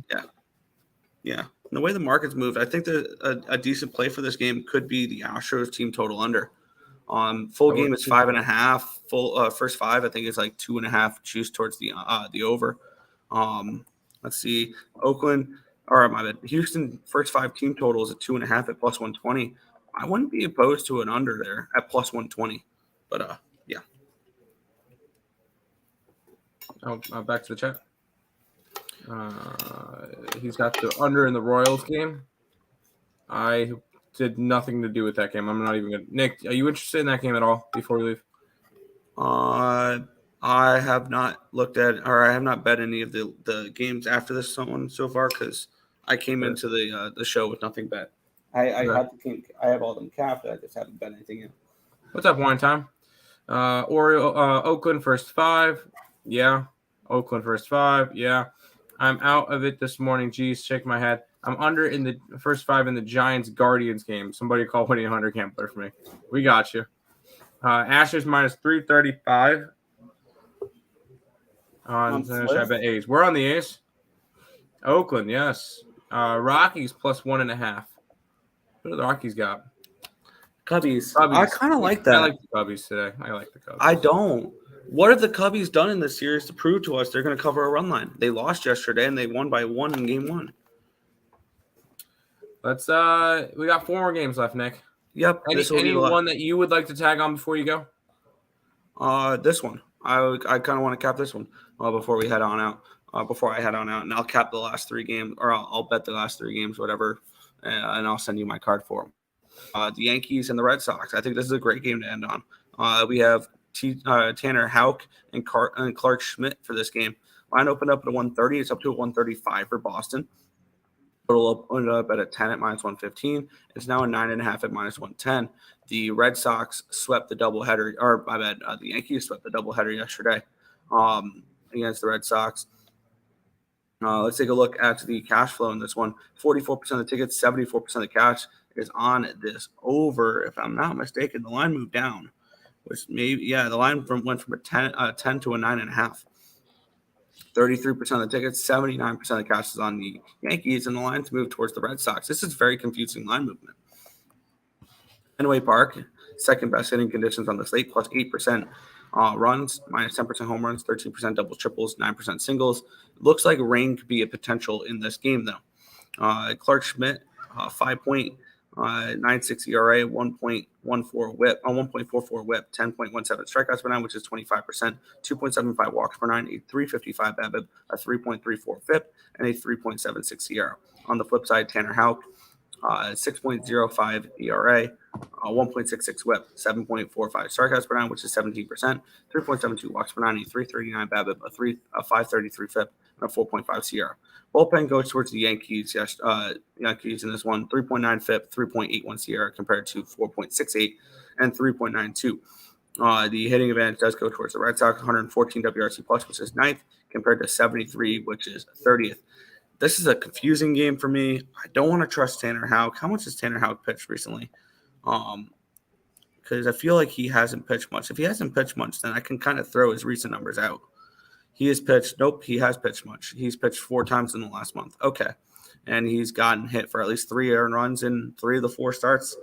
S4: yeah. And the way the market's moved, I think that a decent play for this game could be the Astros team total under. Full game is 5.5. Full first 5, I think it's like 2.5 juice towards the over. Let's see, Houston first 5 team totals at 2.5 at plus 120. I wouldn't be opposed to an under there at plus 120, but yeah. Back to the chat. He's got the under in the Royals game. I did nothing to do with that game. I'm not even going to. Nick, are you interested in that game at all before we leave?
S2: I have not looked at, or I have not bet any of the games after this one so far because I came into the show with nothing bet. I have all them capped. I just haven't bet anything in.
S4: What's up, Wine Time? Oakland first 5. Yeah. Oakland first 5. Yeah. I'm out of it this morning. Geez, shake my head. I'm under in the first 5 in the Giants Guardians game. Somebody call 1-800 Gambler for me. We got you. Astros minus 335 on I bet A's. We're on the A's. Oakland, yes. Rockies plus 1.5. What do the Rockies got?
S2: Cubbies. I kind of like that.
S4: I like the Cubbies today. I like the Cubbies.
S2: I don't. What have the Cubbies done in this series to prove to us they're going to cover a run line? They lost yesterday and they won by 1 in game 1.
S4: Let's we got 4 more games left, Nick.
S2: Yep.
S4: Any one that you would like to tag on before you go?
S2: This one. I kind of want to cap this one before we head on out. Before I head on out, and I'll cap the last 3 games, or I'll bet the last 3 games, whatever, and I'll send you my card for them. The Yankees and the Red Sox. I think this is a great game to end on. We have Tanner Houck and Clark Schmidt for this game. Line opened up at a 130. It's up to a 135 for Boston. Total opened up at a 10 at minus 115. It's now a 9.5 at minus 110. The Red Sox swept the doubleheader, or my bad, the Yankees swept the doubleheader yesterday against the Red Sox. Let's take a look at the cash flow in this one. 44% of the tickets, 74% of the cash is on this over. If I'm not mistaken, the line moved down, which the line went from a 10 to a 9.5. 33% of the tickets, 79% of the cash is on the Yankees, and the line's moved towards the Red Sox. This is very confusing line movement. Fenway Park, second best hitting conditions on the slate, plus 8% runs, minus 10% home runs, 13% doubles, triples, 9% singles. Looks like rain could be a potential in this game, though. Clark Schmidt, 5.96 ERA, 1.14 whip, 1.44 whip, 10.17 strikeouts per 9, which is 25%, 2.75 walks per 9, a 3.55 BABIP, a 3.34 FIP, and a 3.76 ERA. On the flip side, Tanner Houck, 6.05 ERA, 1.66 whip, 7.45 strikeouts per 9, which is 17%, 3.72 walks per 9, a 3.39 BABIP, a 5.33 FIP, and a 4.5 SIERA. Bullpen goes towards the Yankees. Yankees in this one, 3.9 FIP, 3.81 SIERA compared to 4.68 and 3.92. The hitting advantage does go towards the Red Sox, 114 WRC plus, which is 9th, compared to 73, which is 30th. This is a confusing game for me. I don't want to trust Tanner Houck. How much has Tanner Houck pitched recently? Because I feel like he hasn't pitched much. If he hasn't pitched much, then I can kind of throw his recent numbers out. He has pitched. Nope, he has pitched much. He's pitched 4 times in the last month. Okay. And he's gotten hit for at least 3 earned runs in 3 of the 4 starts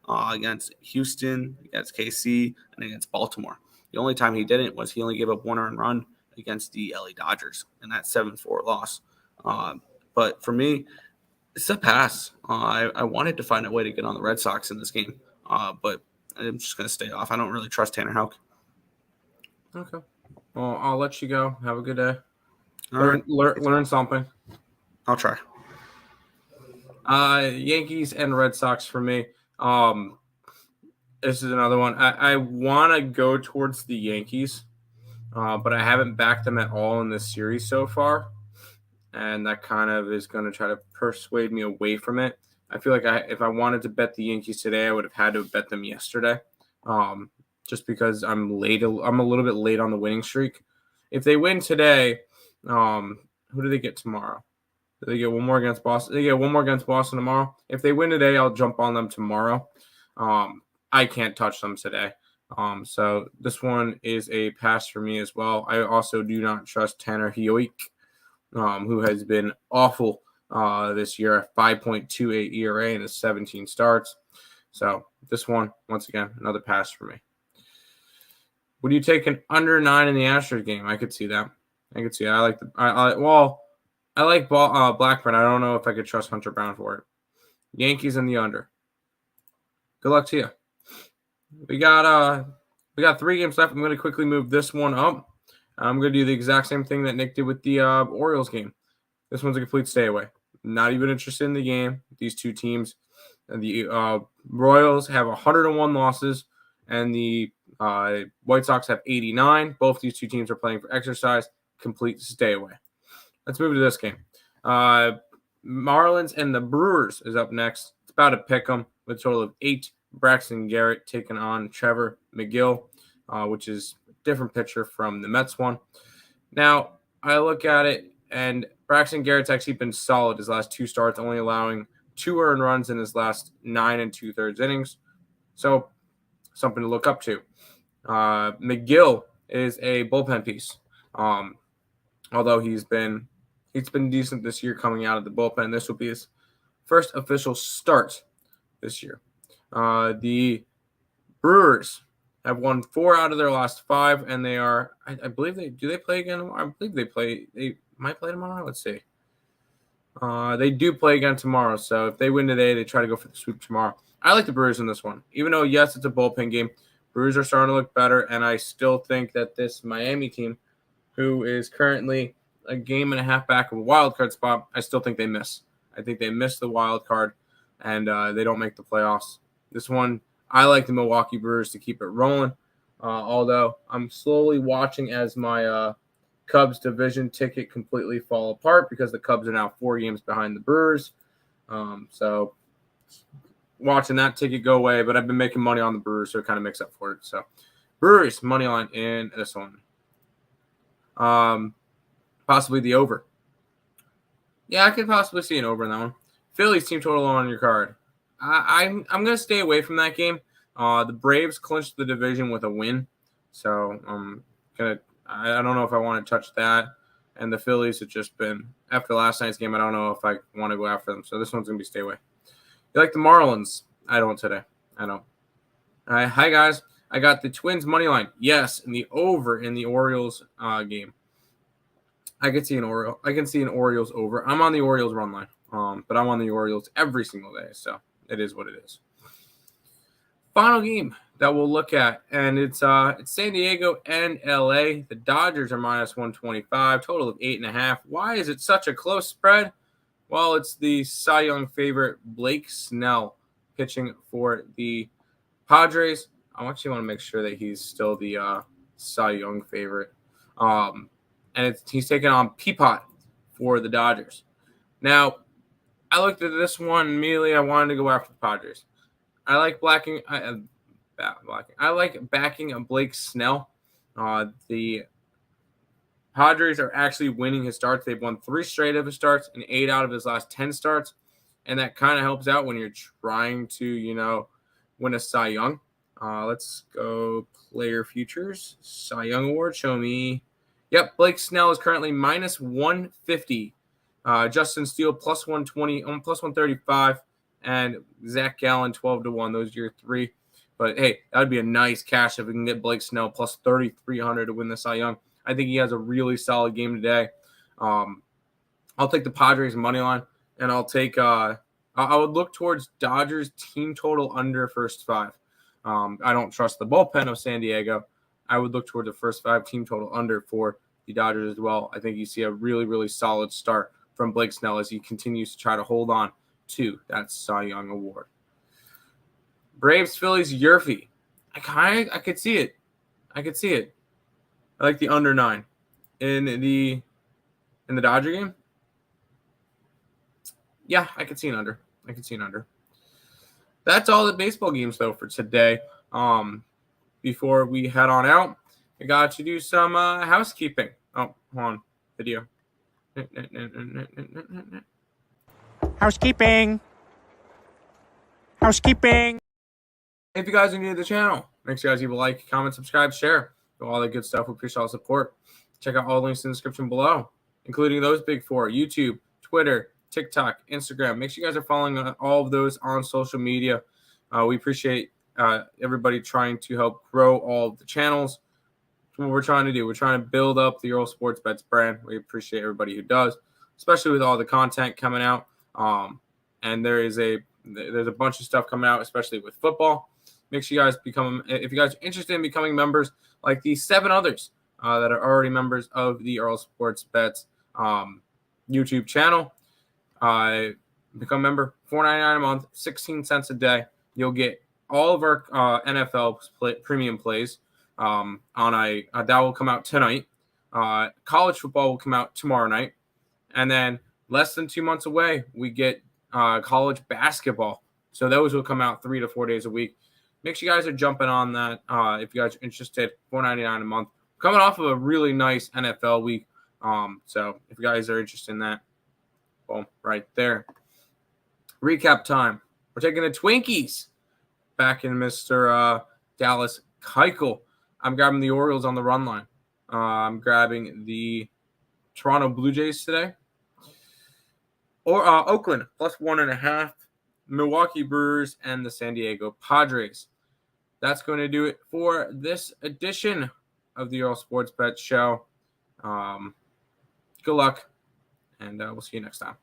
S2: against Houston, against KC, and against Baltimore. The only time he didn't was he only gave up 1 earned run against the LA Dodgers in that 7-4 loss. But for me, it's a pass. I wanted to find a way to get on the Red Sox in this game, but I'm just going to stay off. I don't really trust Tanner Houck.
S4: Okay. Well, I'll let you go. Have a good day.
S2: Learn
S4: something.
S2: I'll try.
S4: Yankees and Red Sox for me. This is another one. I want to go towards the Yankees, but I haven't backed them at all in this series so far. And that kind of is going to try to persuade me away from it. I feel like if I wanted to bet the Yankees today, I would have had to bet them yesterday. Just because I'm late. I'm a little bit late on the winning streak. If they win today, who do they get tomorrow? Do they get one more against Boston? They get one more against Boston tomorrow. If they win today, I'll jump on them tomorrow. I can't touch them today. So this one is a pass for me as well. I also do not trust Tanner Houck, who has been awful this year, 5.28 ERA in his 17 starts. So this one, once again, another pass for me. Would you take an under 9 in the Astros game? I could see that. I like Blackburn. I don't know if I could trust Hunter Brown for it. Yankees in the under. Good luck to you. We got 3 games left. I'm going to quickly move this one up. I'm going to do the exact same thing that Nick did with the Orioles game. This one's a complete stay away. Not even interested in the game. These two teams, and the Royals have 101 losses, and the White Sox have 89. Both these two teams are playing for exercise. Complete stay away. Let's move to this game. Marlins and the Brewers is up next. It's about to pick 'em with a total of 8. Braxton Garrett taking on Trevor McGill, which is a different pitcher from the Mets one. Now, I look at it, and Braxton Garrett's actually been solid his last 2 starts, only allowing 2 earned runs in his last 9 2/3 innings. So, something to look up to. McGill is a bullpen piece. Although he's been decent this year coming out of the bullpen. This will be his first official start this year. The Brewers have won 4 out of their last 5, and they are, I believe they play again? I believe they might play tomorrow. Let's see. They do play again tomorrow, so if they win today, they try to go for the sweep tomorrow. I like the Brewers in this one. Even though, yes, it's a bullpen game, Brewers are starting to look better, and I still think that this Miami team, who is currently a game and a half back of a wild card spot, I still think they miss. I think they miss the wild card, and they don't make the playoffs. This one, I like the Milwaukee Brewers to keep it rolling, although I'm slowly watching as my Cubs division ticket completely fall apart because the Cubs are now 4 games behind the Brewers. So watching that ticket go away, but I've been making money on the Brewers, so it kind of makes up for it. So Brewers, money line in this one. Possibly the over. Yeah, I could possibly see an over in that one. Phillies team total on your card. I'm going to stay away from that game. The Braves clinched the division with a win, so I don't know if I want to touch that. And the Phillies have just been, after last night's game, I don't know if I want to go after them. So this one's going to be stay away. You like the Marlins? I don't today. I don't. All right, hi guys. I got the Twins money line. Yes, and the over in the Orioles game. I can see an Orioles over. I'm on the Orioles run line, but I'm on the Orioles every single day, so it is what it is. Final game that we'll look at, and it's San Diego and LA. The Dodgers are minus 125, total of 8.5. Why is it such a close spread? Well, it's the Cy Young favorite Blake Snell pitching for the Padres. I actually want to make sure that he's still the Cy Young favorite. And he's taking on Peapot for the Dodgers. Now, I looked at this one immediately. I wanted to go after the Padres. I like backing a Blake Snell. The Padres are actually winning his starts. They've won 3 straight of his starts and 8 out of his last 10 starts. And that kind of helps out when you're trying to, win a Cy Young. Let's go player futures. Cy Young Award, show me. Yep, Blake Snell is currently minus 150. Justin Steele plus 120, plus 135, and Zach Gallen 12-1. Those are your 3. But hey, that would be a nice cash if we can get Blake Snell plus 3,300 to win the Cy Young. I think he has a really solid game today. I'll take the Padres money line, and I'll take. I would look towards Dodgers team total under first 5. I don't trust the bullpen of San Diego. I would look toward the first 5 team total under for the Dodgers as well. I think you see a really, really solid start from Blake Snell as he continues to try to hold on to that Cy Young award. Braves, Phillies, Yerfy. I could see it. I like the under 9 in the Dodger game. Yeah, I could see an under. That's all the baseball games though for today. Before we head on out, I got to do some housekeeping. Oh, hold on. Video.
S5: Housekeeping.
S4: If you guys are new to the channel, make sure you guys leave a like, comment, subscribe, share. Do all that good stuff. We appreciate all the support. Check out all the links in the description below, including those big 4: YouTube, Twitter, TikTok, Instagram. Make sure you guys are following all of those on social media. We appreciate everybody trying to help grow all of the channels. That's what we're trying to do. We're trying to build up the Earle Sports Bets brand. We appreciate everybody who does, especially with all the content coming out. And there's a bunch of stuff coming out, especially with football. Make sure you guys if you guys are interested in becoming members, like the 7 others that are already members of the Earle Sports Bets YouTube channel. Become a member, $4.99 a month, 16 cents a day. You'll get all of our NFL premium plays. That will come out tonight. College football will come out tomorrow night. And then less than 2 months away, we get college basketball. So those will come out 3 to 4 days a week. Make sure you guys are jumping on that if you guys are interested. $4.99 a month. Coming off of a really nice NFL week. So if you guys are interested in that, boom, right there. Recap time. We're taking the Twinkies back in Mr. Dallas Keuchel. I'm grabbing the Orioles on the run line. I'm grabbing the Toronto Blue Jays today. Or Oakland, +1.5. Milwaukee Brewers and the San Diego Padres. That's going to do it for this edition of the Earle Sports Bet Show. Good luck, and we'll see you next time.